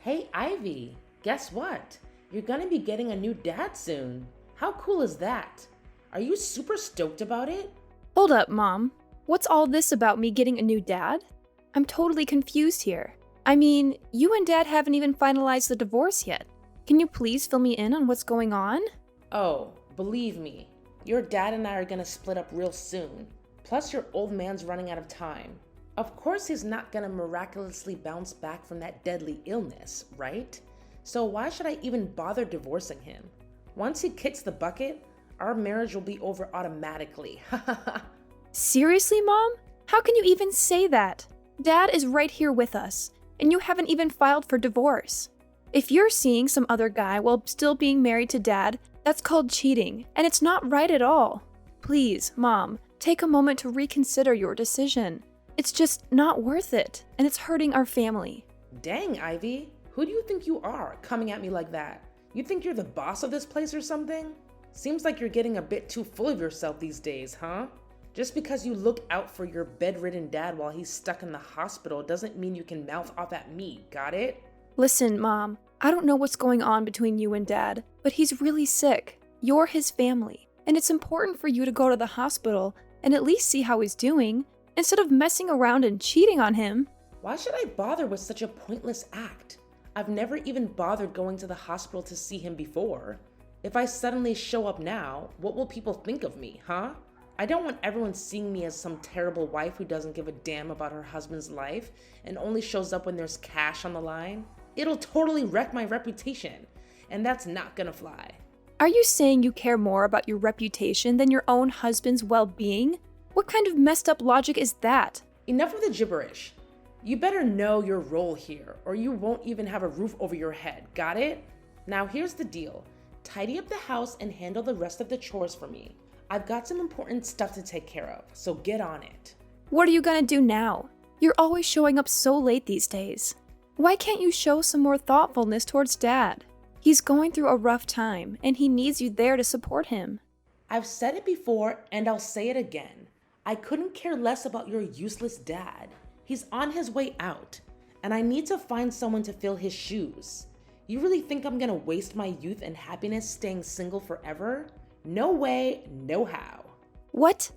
Hey Ivy, guess what? You're gonna be getting a new dad soon. How cool is that? Are you super stoked about it? Hold up, Mom. What's all this about me getting a new dad? I'm totally confused here. I mean, you and Dad haven't even finalized the divorce yet. Can you please fill me in on what's going on? Oh, believe me, your dad and I are gonna split up real soon. Plus, your old man's running out of time. Of course, he's not gonna miraculously bounce back from that deadly illness, right? So, why should I even bother divorcing him? Once he kicks the bucket, our marriage will be over automatically. Seriously, Mom? How can you even say that? Dad is right here with us, and you haven't even filed for divorce. If you're seeing some other guy while still being married to Dad, that's called cheating, and it's not right at all. Please, Mom, take a moment to reconsider your decision. It's just not worth it, and it's hurting our family. Dang, Ivy, who do you think you are coming at me like that? You think you're the boss of this place or something? Seems like you're getting a bit too full of yourself these days, huh? Just because you look out for your bedridden dad while he's stuck in the hospital doesn't mean you can mouth off at me, got it? Listen, Mom, I don't know what's going on between you and Dad, but he's really sick. You're his family, and it's important for you to go to the hospital and at least see how he's doing, instead of messing around and cheating on him. Why should I bother with such a pointless act? I've never even bothered going to the hospital to see him before. If I suddenly show up now, what will people think of me, huh? I don't want everyone seeing me as some terrible wife who doesn't give a damn about her husband's life and only shows up when there's cash on the line. It'll totally wreck my reputation, and that's not gonna fly. Are you saying you care more about your reputation than your own husband's well-being? What kind of messed up logic is that? Enough of the gibberish. You better know your role here, or you won't even have a roof over your head, got it? Now here's the deal. Tidy up the house and handle the rest of the chores for me. I've got some important stuff to take care of, so get on it. What are you gonna do now? You're always showing up so late these days. Why can't you show some more thoughtfulness towards Dad? He's going through a rough time, and he needs you there to support him. I've said it before, and I'll say it again. I couldn't care less about your useless dad. He's on his way out, and I need to find someone to fill his shoes. You really think I'm gonna waste my youth and happiness staying single forever? No way, no how. What?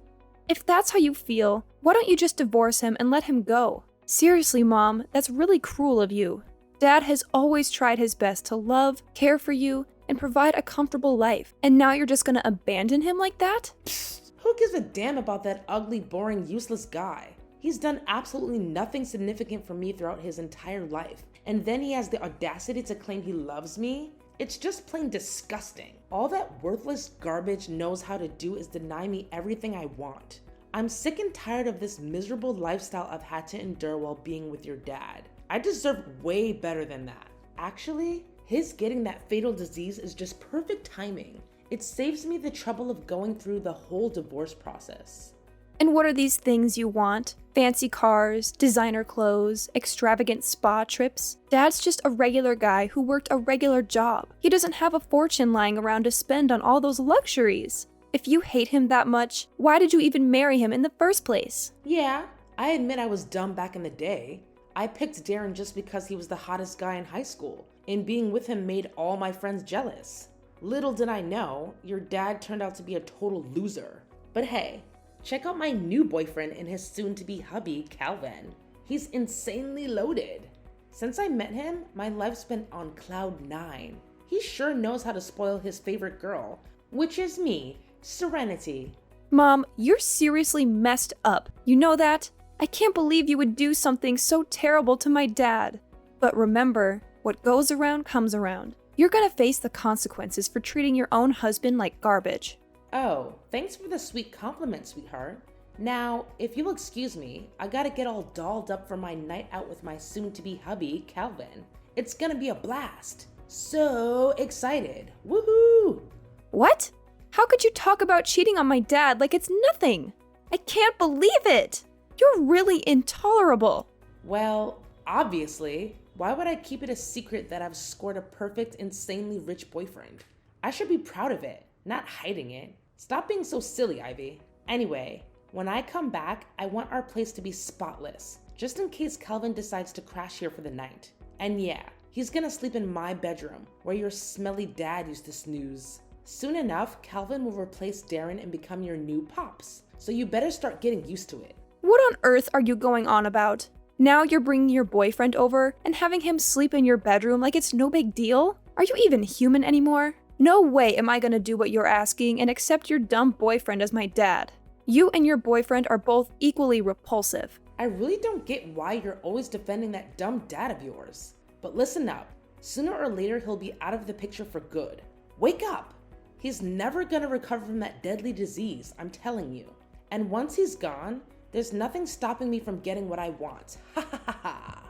If that's how you feel, why don't you just divorce him and let him go? Seriously, Mom, that's really cruel of you. Dad has always tried his best to love, care for you, and provide a comfortable life, and now you're just gonna abandon him like that? Psst, who gives a damn about that ugly, boring, useless guy? He's done absolutely nothing significant for me throughout his entire life, and then he has the audacity to claim he loves me? It's just plain disgusting. All that worthless garbage knows how to do is deny me everything I want. I'm sick and tired of this miserable lifestyle I've had to endure while being with your dad. I deserve way better than that. Actually, his getting that fatal disease is just perfect timing. It saves me the trouble of going through the whole divorce process. And what are these things you want? Fancy cars, designer clothes, extravagant spa trips? Dad's just a regular guy who worked a regular job. He doesn't have a fortune lying around to spend on all those luxuries. If you hate him that much, why did you even marry him in the first place? Yeah, I admit I was dumb back in the day. I picked Darren just because he was the hottest guy in high school, and being with him made all my friends jealous. Little did I know, your dad turned out to be a total loser. But hey, check out my new boyfriend and his soon-to-be hubby, Calvin. He's insanely loaded. Since I met him, my life's been on cloud 9. He sure knows how to spoil his favorite girl, which is me, Serenity. Mom, you're seriously messed up. You know that? I can't believe you would do something so terrible to my dad. But remember, what goes around comes around. You're gonna face the consequences for treating your own husband like garbage. Oh, thanks for the sweet compliment, sweetheart. Now, if you'll excuse me, I gotta get all dolled up for my night out with my soon-to-be hubby, Calvin. It's gonna be a blast. So excited. Woohoo! What? How could you talk about cheating on my dad like it's nothing? I can't believe it! You're really intolerable. Well, obviously, why would I keep it a secret that I've scored a perfect, insanely rich boyfriend? I should be proud of it, not hiding it. Stop being so silly, Ivy. Anyway, when I come back, I want our place to be spotless, just in case Calvin decides to crash here for the night. And yeah, He's gonna sleep in my bedroom, where your smelly dad used to snooze. Soon enough, Calvin will replace Darren and become your new pops. So you better start getting used to it. What on earth are you going on about? Now you're bringing your boyfriend over and having him sleep in your bedroom like it's no big deal? Are you even human anymore? No way am I gonna do what you're asking and accept your dumb boyfriend as my dad. You and your boyfriend are both equally repulsive. I really don't get why you're always defending that dumb dad of yours. But listen up, sooner or later he'll be out of the picture for good. Wake up! He's never gonna recover from that deadly disease, I'm telling you. And once he's gone, there's nothing stopping me from getting what I want. Ha ha ha ha!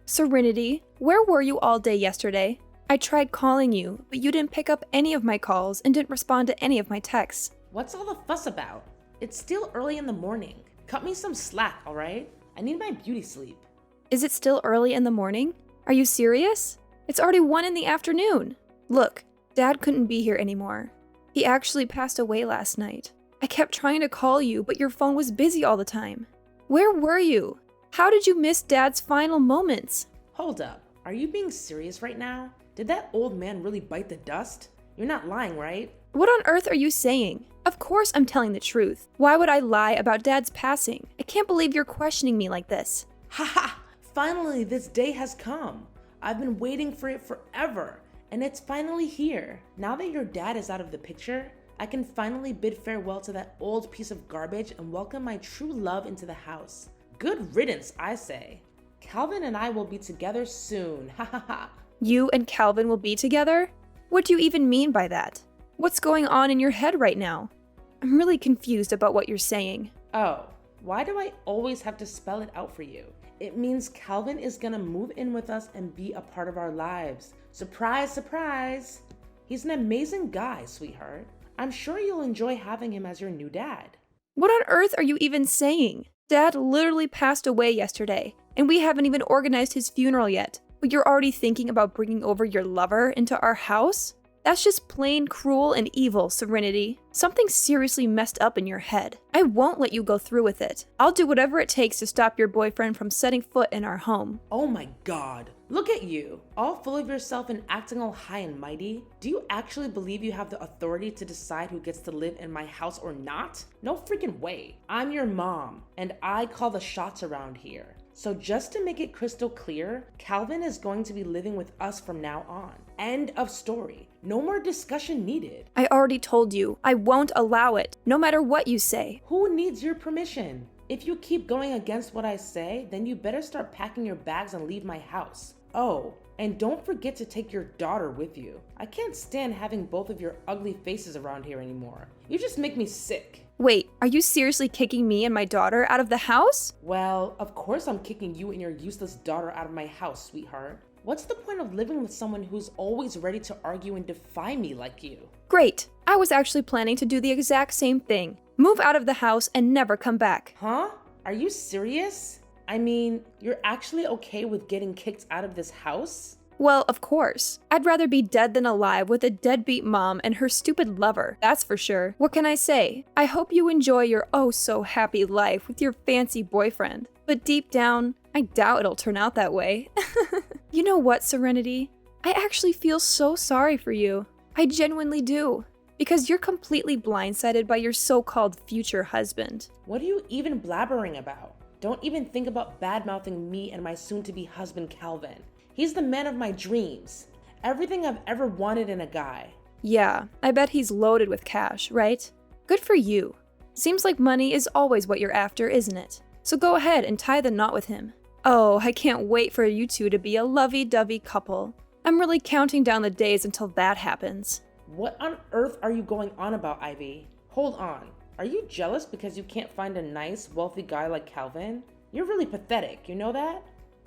Serenity, where were you all day yesterday? I tried calling you, but you didn't pick up any of my calls and didn't respond to any of my texts. What's all the fuss about? It's still early in the morning. Cut me some slack, alright? I need my beauty sleep. Is it still early in the morning? Are you serious? It's already 1 in the afternoon. Look, Dad couldn't be here anymore. He actually passed away last night. I kept trying to call you, but your phone was busy all the time. Where were you? How did you miss Dad's final moments? Hold up, are you being serious right now? Did that old man really bite the dust? You're not lying, right? What on earth are you saying? Of course I'm telling the truth. Why would I lie about Dad's passing? I can't believe you're questioning me like this. Ha ha! Finally, this day has come. I've been waiting for it forever, and it's finally here. Now that your dad is out of the picture, I can finally bid farewell to that old piece of garbage and welcome my true love into the house. Good riddance, I say. Calvin and I will be together soon. Ha ha ha. You and Calvin will be together? What do you even mean by that? What's going on in your head right now? I'm really confused about what you're saying. Oh, why do I always have to spell it out for you? It means Calvin is gonna move in with us and be a part of our lives. Surprise, surprise! He's an amazing guy, sweetheart. I'm sure you'll enjoy having him as your new dad. What on earth are you even saying? Dad literally passed away yesterday, and we haven't even organized his funeral yet. But you're already thinking about bringing over your lover into our house? That's just plain cruel and evil, Serenity. Something seriously messed up in your head. I won't let you go through with it. I'll do whatever it takes to stop your boyfriend from setting foot in our home. Oh my god. Look at you, all full of yourself and acting all high and mighty. Do you actually believe you have the authority to decide who gets to live in my house or not? No freaking way. I'm your mom, and I call the shots around here. So just to make it crystal clear, Calvin is going to be living with us from now on. End of story. No more discussion needed. I already told you, I won't allow it, no matter what you say. Who needs your permission? If you keep going against what I say, then you better start packing your bags and leave my house. Oh, and don't forget to take your daughter with you. I can't stand having both of your ugly faces around here anymore. You just make me sick. Wait, are you seriously kicking me and my daughter out of the house? Well, of course I'm kicking you and your useless daughter out of my house, sweetheart. What's the point of living with someone who's always ready to argue and defy me like you? Great. I was actually planning to do the exact same thing. Move out of the house and never come back. Huh? Are you serious? I mean, you're actually okay with getting kicked out of this house? Well, of course. I'd rather be dead than alive with a deadbeat mom and her stupid lover, that's for sure. What can I say? I hope you enjoy your oh-so-happy life with your fancy boyfriend. But deep down, I doubt it'll turn out that way. You know what, Serenity? I actually feel so sorry for you. I genuinely do. Because you're completely blindsided by your so-called future husband. What are you even blabbering about? Don't even think about bad-mouthing me and my soon-to-be husband, Calvin. He's the man of my dreams. Everything I've ever wanted in a guy. Yeah, I bet he's loaded with cash, right? Good for you. Seems like money is always what you're after, isn't it? So go ahead and tie the knot with him. Oh, I can't wait for you two to be a lovey-dovey couple. I'm really counting down the days until that happens. What on earth are you going on about, Ivy? Hold on. Are you jealous because you can't find a nice, wealthy guy like Calvin? You're really pathetic, you know that?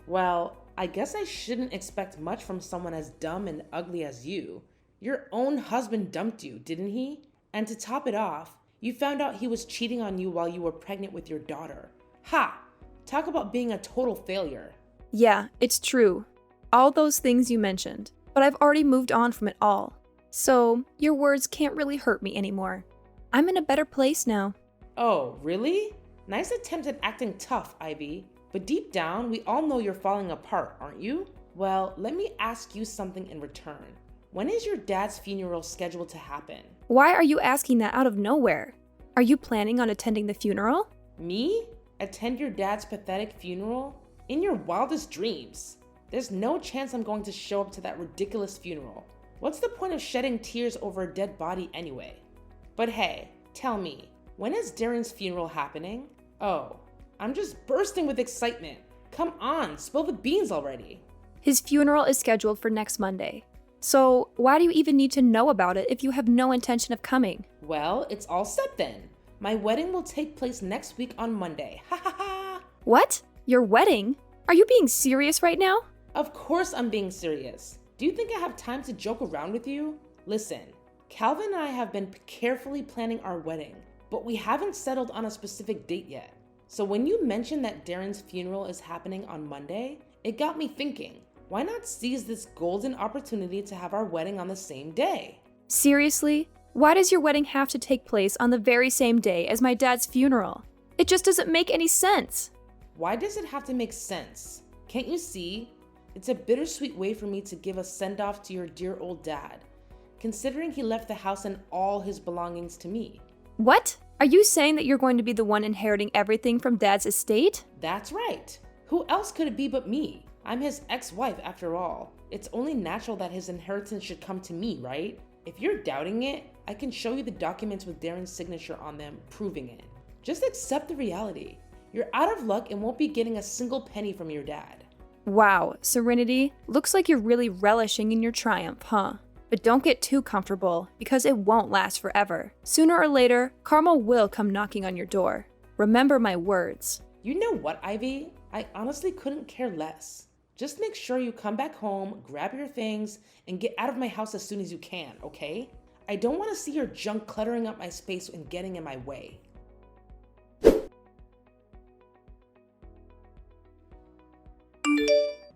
Well, I guess I shouldn't expect much from someone as dumb and ugly as you. Your own husband dumped you, didn't he? And to top it off, you found out he was cheating on you while you were pregnant with your daughter. Ha! Talk about being a total failure. Yeah, it's true. All those things you mentioned. But I've already moved on from it all. So, your words can't really hurt me anymore. I'm in a better place now. Oh, really? Nice attempt at acting tough, Ivy. But deep down, we all know you're falling apart, aren't you? Well, let me ask you something in return. When is your dad's funeral scheduled to happen? Why are you asking that out of nowhere? Are you planning on attending the funeral? Me? Attend your dad's pathetic funeral? In your wildest dreams. There's no chance I'm going to show up to that ridiculous funeral. What's the point of shedding tears over a dead body anyway? But hey, tell me, when is Darren's funeral happening? Oh, I'm just bursting with excitement. Come on, spill the beans already. His funeral is scheduled for next Monday. So why do you even need to know about it if you have no intention of coming? Well, it's all set then. My wedding will take place next week on Monday. Ha ha ha! What? Your wedding? Are you being serious right now? Of course I'm being serious. Do you think I have time to joke around with you? Listen, Calvin and I have been carefully planning our wedding, but we haven't settled on a specific date yet. So when you mentioned that Darren's funeral is happening on Monday, it got me thinking, why not seize this golden opportunity to have our wedding on the same day? Seriously? Why does your wedding have to take place on the very same day as my dad's funeral? It just doesn't make any sense. Why does it have to make sense? Can't you see? It's a bittersweet way for me to give a send-off to your dear old dad, considering he left the house and all his belongings to me. What? Are you saying that you're going to be the one inheriting everything from Dad's estate? That's right. Who else could it be but me? I'm his ex-wife after all. It's only natural that his inheritance should come to me, right? If you're doubting it, I can show you the documents with Darren's signature on them proving it. Just accept the reality. You're out of luck and won't be getting a single penny from your dad. Wow, Serenity, looks like you're really relishing in your triumph, huh? But don't get too comfortable, because it won't last forever. Sooner or later, karma will come knocking on your door. Remember my words. You know what, Ivy? I honestly couldn't care less. Just make sure you come back home, grab your things, and get out of my house as soon as you can, okay? I don't want to see your junk cluttering up my space and getting in my way.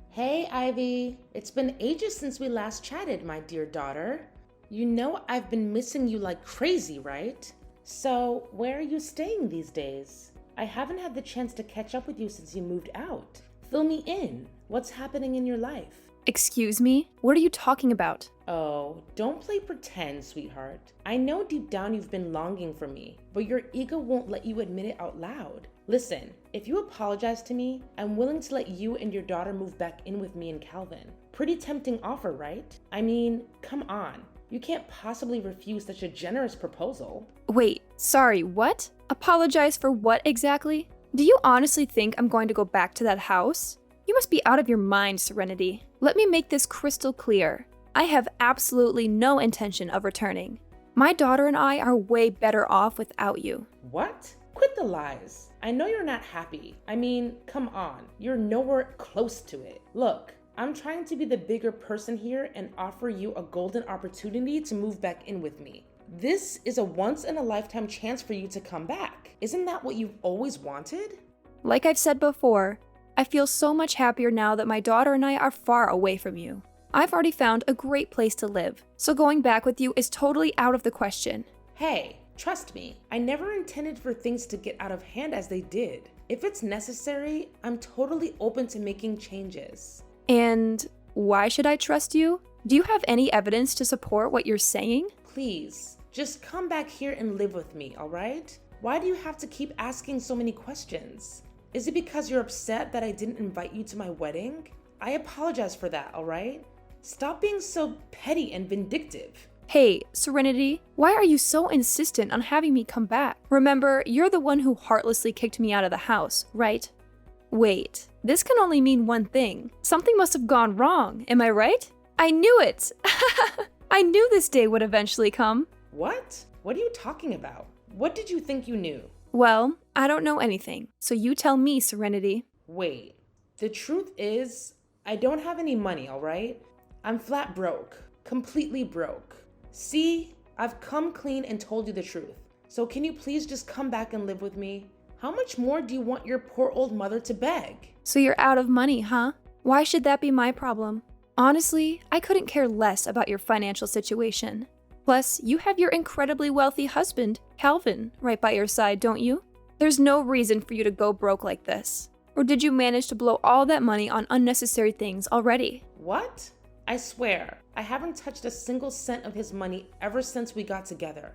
Hey, Ivy. It's been ages since we last chatted, my dear daughter. You know I've been missing you like crazy, right? So, where are you staying these days? I haven't had the chance to catch up with you since you moved out. Fill me in. What's happening in your life? Excuse me? What are you talking about? Oh, don't play pretend, sweetheart. I know deep down you've been longing for me, but your ego won't let you admit it out loud. Listen, if you apologize to me, I'm willing to let you and your daughter move back in with me and Calvin. Pretty tempting offer, right? I mean, come on. You can't possibly refuse such a generous proposal. Wait, sorry, what? Apologize for what exactly? Do you honestly think I'm going to go back to that house? You must be out of your mind, Serenity. Let me make this crystal clear. I have absolutely no intention of returning. My daughter and I are way better off without you. What? Quit the lies. I know you're not happy. I mean, come on. You're nowhere close to it. Look, I'm trying to be the bigger person here and offer you a golden opportunity to move back in with me. This is a once-in-a-lifetime chance for you to come back. Isn't that what you've always wanted? Like I've said before, I feel so much happier now that my daughter and I are far away from you. I've already found a great place to live, so going back with you is totally out of the question. Hey, trust me, I never intended for things to get out of hand as they did. If it's necessary, I'm totally open to making changes. And why should I trust you? Do you have any evidence to support what you're saying? Please, just come back here and live with me, all right? Why do you have to keep asking so many questions? Is it because you're upset that I didn't invite you to my wedding? I apologize for that, all right? Stop being so petty and vindictive. Hey, Serenity, why are you so insistent on having me come back? Remember, you're the one who heartlessly kicked me out of the house, right? Wait, this can only mean one thing. Something must have gone wrong, am I right? I knew it! I knew this day would eventually come. What? What are you talking about? What did you think you knew? Well, I don't know anything, so you tell me, Serenity. Wait, the truth is, I don't have any money, all right? I'm flat broke, completely broke. See, I've come clean and told you the truth. So can you please just come back and live with me? How much more do you want your poor old mother to beg? So you're out of money, huh? Why should that be my problem? Honestly, I couldn't care less about your financial situation. Plus, you have your incredibly wealthy husband, Calvin, right by your side, don't you? There's no reason for you to go broke like this. Or did you manage to blow all that money on unnecessary things already? What? I swear, I haven't touched a single cent of his money ever since we got together.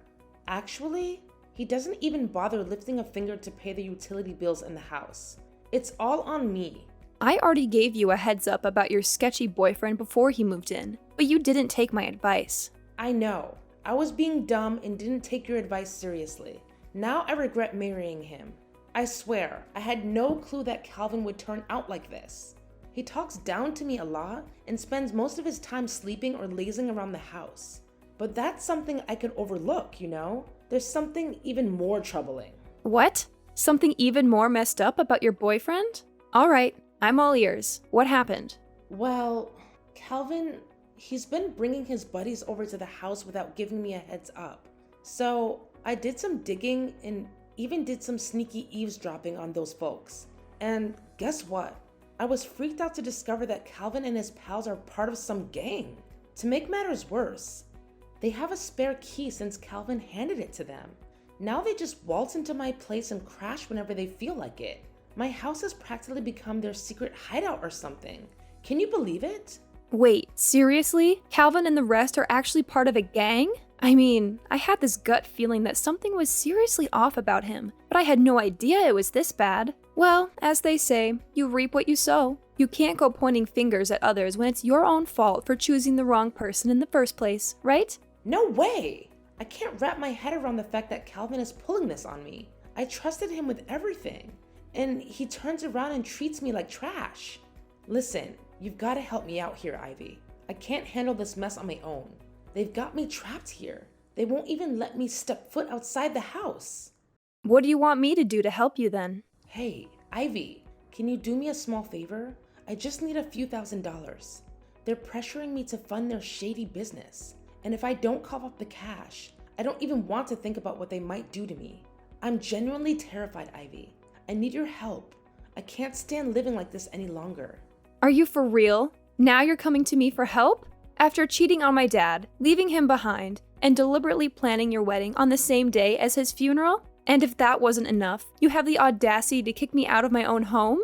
Actually, he doesn't even bother lifting a finger to pay the utility bills in the house. It's all on me. I already gave you a heads up about your sketchy boyfriend before he moved in, but you didn't take my advice. I know. I was being dumb and didn't take your advice seriously. Now I regret marrying him. I swear, I had no clue that Calvin would turn out like this. He talks down to me a lot and spends most of his time sleeping or lazing around the house. But that's something I could overlook, you know? There's something even more troubling. What? Something even more messed up about your boyfriend? All right, I'm all ears. What happened? Well, Calvin, he's been bringing his buddies over to the house without giving me a heads up. So I did some digging and even did some sneaky eavesdropping on those folks. And guess what? I was freaked out to discover that Calvin and his pals are part of some gang. To make matters worse, they have a spare key since Calvin handed it to them. Now they just waltz into my place and crash whenever they feel like it. My house has practically become their secret hideout or something. Can you believe it? Wait, seriously? Calvin and the rest are actually part of a gang? I mean, I had this gut feeling that something was seriously off about him, but I had no idea it was this bad. Well, as they say, you reap what you sow. You can't go pointing fingers at others when it's your own fault for choosing the wrong person in the first place, right? No way! I can't wrap my head around the fact that Calvin is pulling this on me. I trusted him with everything, and he turns around and treats me like trash. Listen, you've got to help me out here, Ivy. I can't handle this mess on my own. They've got me trapped here. They won't even let me step foot outside the house. What do you want me to do to help you then? Hey, Ivy, can you do me a small favor? I just need a few $1,000s. They're pressuring me to fund their shady business. And if I don't cough up the cash, I don't even want to think about what they might do to me. I'm genuinely terrified, Ivy. I need your help. I can't stand living like this any longer. Are you for real? Now you're coming to me for help? After cheating on my dad, leaving him behind, and deliberately planning your wedding on the same day as his funeral? And if that wasn't enough, you have the audacity to kick me out of my own home?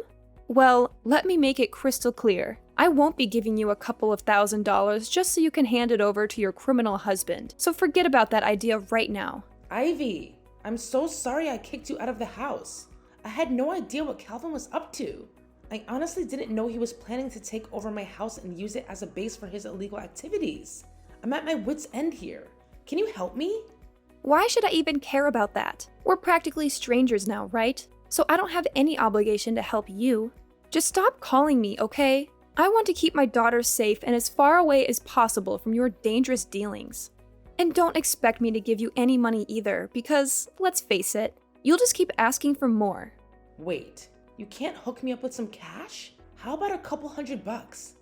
Well, let me make it crystal clear. I won't be giving you a couple of $1,000s just so you can hand it over to your criminal husband. So forget about that idea right now. Ivy, I'm so sorry I kicked you out of the house. I had no idea what Calvin was up to. I honestly didn't know he was planning to take over my house and use it as a base for his illegal activities. I'm at my wit's end here. Can you help me? Why should I even care about that? We're practically strangers now, right? So I don't have any obligation to help you. Just stop calling me, okay? I want to keep my daughter safe and as far away as possible from your dangerous dealings. And don't expect me to give you any money either, because, let's face it, you'll just keep asking for more. Wait, you can't hook me up with some cash? How about a couple $100?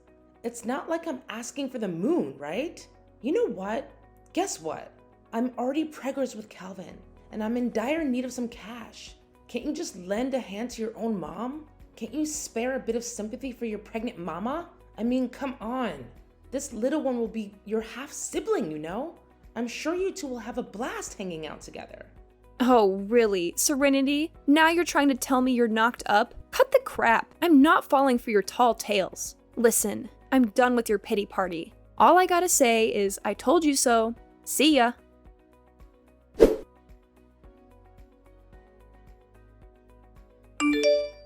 It's not like I'm asking for the moon, right? You know what? Guess what? I'm already preggers with Calvin, and I'm in dire need of some cash. Can't you just lend a hand to your own mom? Can't you spare a bit of sympathy for your pregnant mama? I mean, come on. This little one will be your half-sibling, you know? I'm sure you two will have a blast hanging out together. Oh, really? Serenity? Now you're trying to tell me you're knocked up? Cut the crap. I'm not falling for your tall tales. Listen, I'm done with your pity party. All I gotta say is, I told you so. See ya.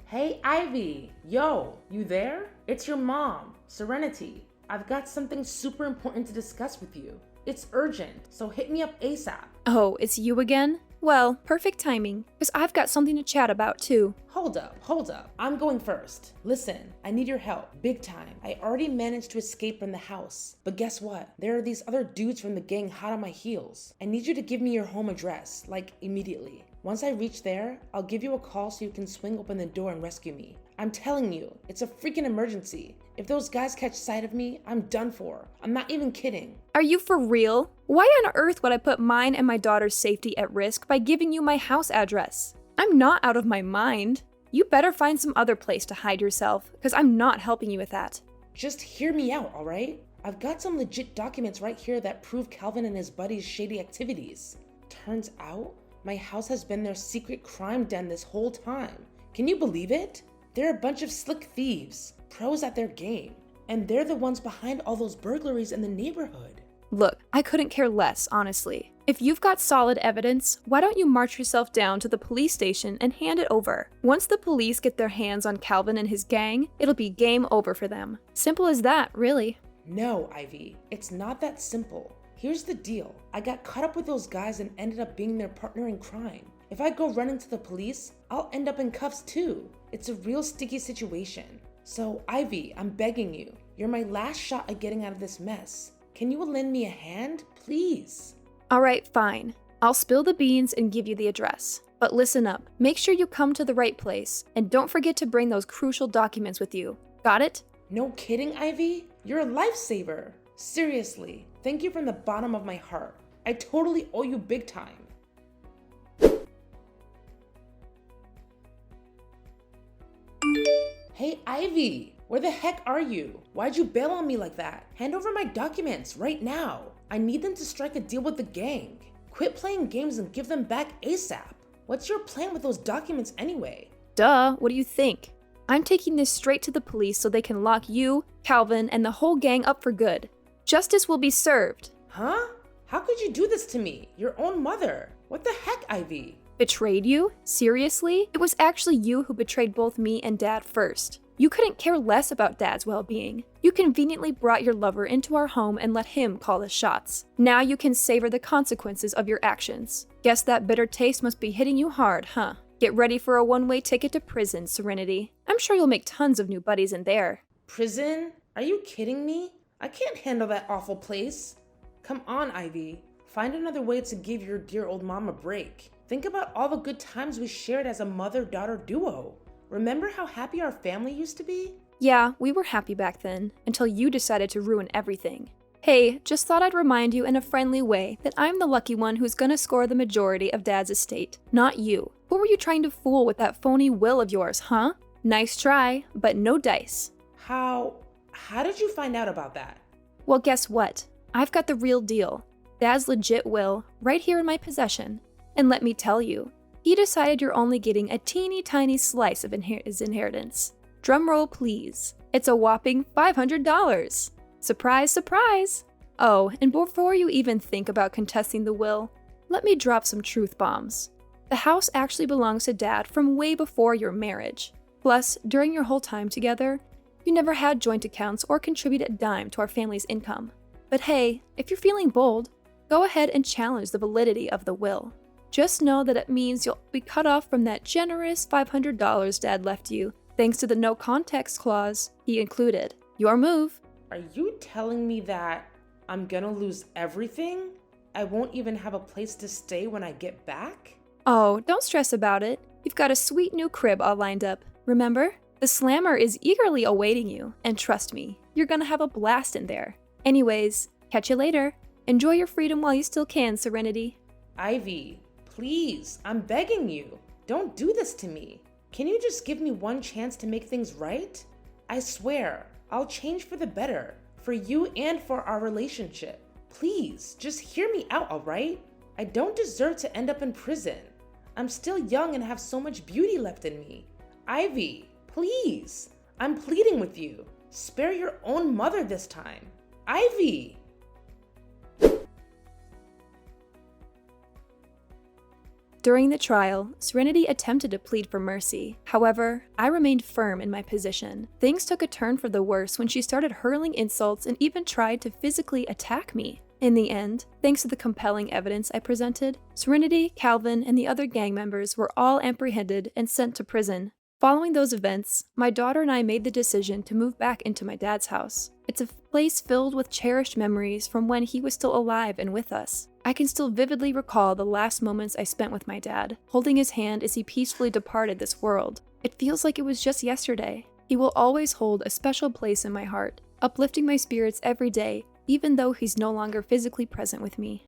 Hey, Ivy. Yo, you there? It's your mom, Serenity. I've got something super important to discuss with you. It's urgent, so hit me up ASAP. Oh, it's you again? Well, perfect timing, because I've got something to chat about too. Hold up. I'm going first. Listen, I need your help, big time. I already managed to escape from the house, but guess what? There are these other dudes from the gang hot on my heels. I need you to give me your home address, like immediately. Once I reach there, I'll give you a call so you can swing open the door and rescue me. I'm telling you, it's a freaking emergency. If those guys catch sight of me, I'm done for. I'm not even kidding. Are you for real? Why on earth would I put mine and my daughter's safety at risk by giving you my house address? I'm not out of my mind. You better find some other place to hide yourself, because I'm not helping you with that. Just hear me out, alright? I've got some legit documents right here that prove Calvin and his buddies' shady activities. Turns out, My house has been their secret crime den this whole time. Can you believe it? They're a bunch of slick thieves, pros at their game, and they're the ones behind all those burglaries in the neighborhood. Look, I couldn't care less, honestly. If you've got solid evidence, why don't you march yourself down to the police station and hand it over? Once the police get their hands on Calvin and his gang, it'll be game over for them. Simple as that, really. No, Ivy, it's not that simple. Here's the deal. I got caught up with those guys and ended up being their partner in crime. If I go running to the police, I'll end up in cuffs too. It's a real sticky situation. So, Ivy, I'm begging you. You're my last shot at getting out of this mess. Can you lend me a hand, please? Alright, fine. I'll spill the beans and give you the address. But listen up. Make sure you come to the right place, and don't forget to bring those crucial documents with you. Got it? No kidding, Ivy? You're a lifesaver. Seriously, thank you from the bottom of my heart. I totally owe you big time. Hey, Ivy, where the heck are you? Why'd you bail on me like that? Hand over my documents right now. I need them to strike a deal with the gang. Quit playing games and give them back ASAP. What's your plan with those documents anyway? Duh, what do you think? I'm taking this straight to the police so they can lock you, Calvin, and the whole gang up for good. Justice will be served. Huh? How could you do this to me? Your own mother. What the heck, Ivy? Betrayed you? Seriously? It was actually you who betrayed both me and Dad first. You couldn't care less about Dad's well-being. You conveniently brought your lover into our home and let him call the shots. Now you can savor the consequences of your actions. Guess that bitter taste must be hitting you hard, huh? Get ready for a one-way ticket to prison, Serenity. I'm sure you'll make tons of new buddies in there. Prison? Are you kidding me? I can't handle that awful place. Come on, Ivy. Find another way to give your dear old mom a break. Think about all the good times we shared as a mother-daughter duo. Remember how happy our family used to be? Yeah, we were happy back then, until you decided to ruin everything. Hey, just thought I'd remind you in a friendly way that I'm the lucky one who's gonna score the majority of Dad's estate, not you. Who were you trying to fool with that phony will of yours, huh? Nice try, but no dice. How did you find out about that? Well, guess what? I've got the real deal. Dad's legit will, right here in my possession. And let me tell you, he decided you're only getting a teeny tiny slice of his inheritance. Drumroll, please. It's a whopping $500. Surprise, surprise. Oh, and before you even think about contesting the will, let me drop some truth bombs. The house actually belongs to Dad from way before your marriage. Plus, during your whole time together, you never had joint accounts or contributed a dime to our family's income. But hey, if you're feeling bold, go ahead and challenge the validity of the will. Just know that it means you'll be cut off from that generous $500 Dad left you, thanks to the no context clause he included. Your move. Are you telling me that I'm gonna lose everything? I won't even have a place to stay when I get back? Oh, don't stress about it. You've got a sweet new crib all lined up. Remember? The slammer is eagerly awaiting you, and trust me, you're gonna have a blast in there. Anyways, catch you later. Enjoy your freedom while you still can, Serenity. Ivy, please, I'm begging you. Don't do this to me. Can you just give me one chance to make things right? I swear, I'll change for the better, for you and for our relationship. Please, just hear me out, alright? I don't deserve to end up in prison. I'm still young and have so much beauty left in me. Ivy, please, I'm pleading with you. Spare your own mother this time. Ivy! During the trial, Serenity attempted to plead for mercy. However, I remained firm in my position. Things took a turn for the worse when she started hurling insults and even tried to physically attack me. In the end, thanks to the compelling evidence I presented, Serenity, Calvin, and the other gang members were all apprehended and sent to prison. Following those events, my daughter and I made the decision to move back into my dad's house. It's a place filled with cherished memories from when he was still alive and with us. I can still vividly recall the last moments I spent with my dad, holding his hand as he peacefully departed this world. It feels like it was just yesterday. He will always hold a special place in my heart, uplifting my spirits every day, even though he's no longer physically present with me.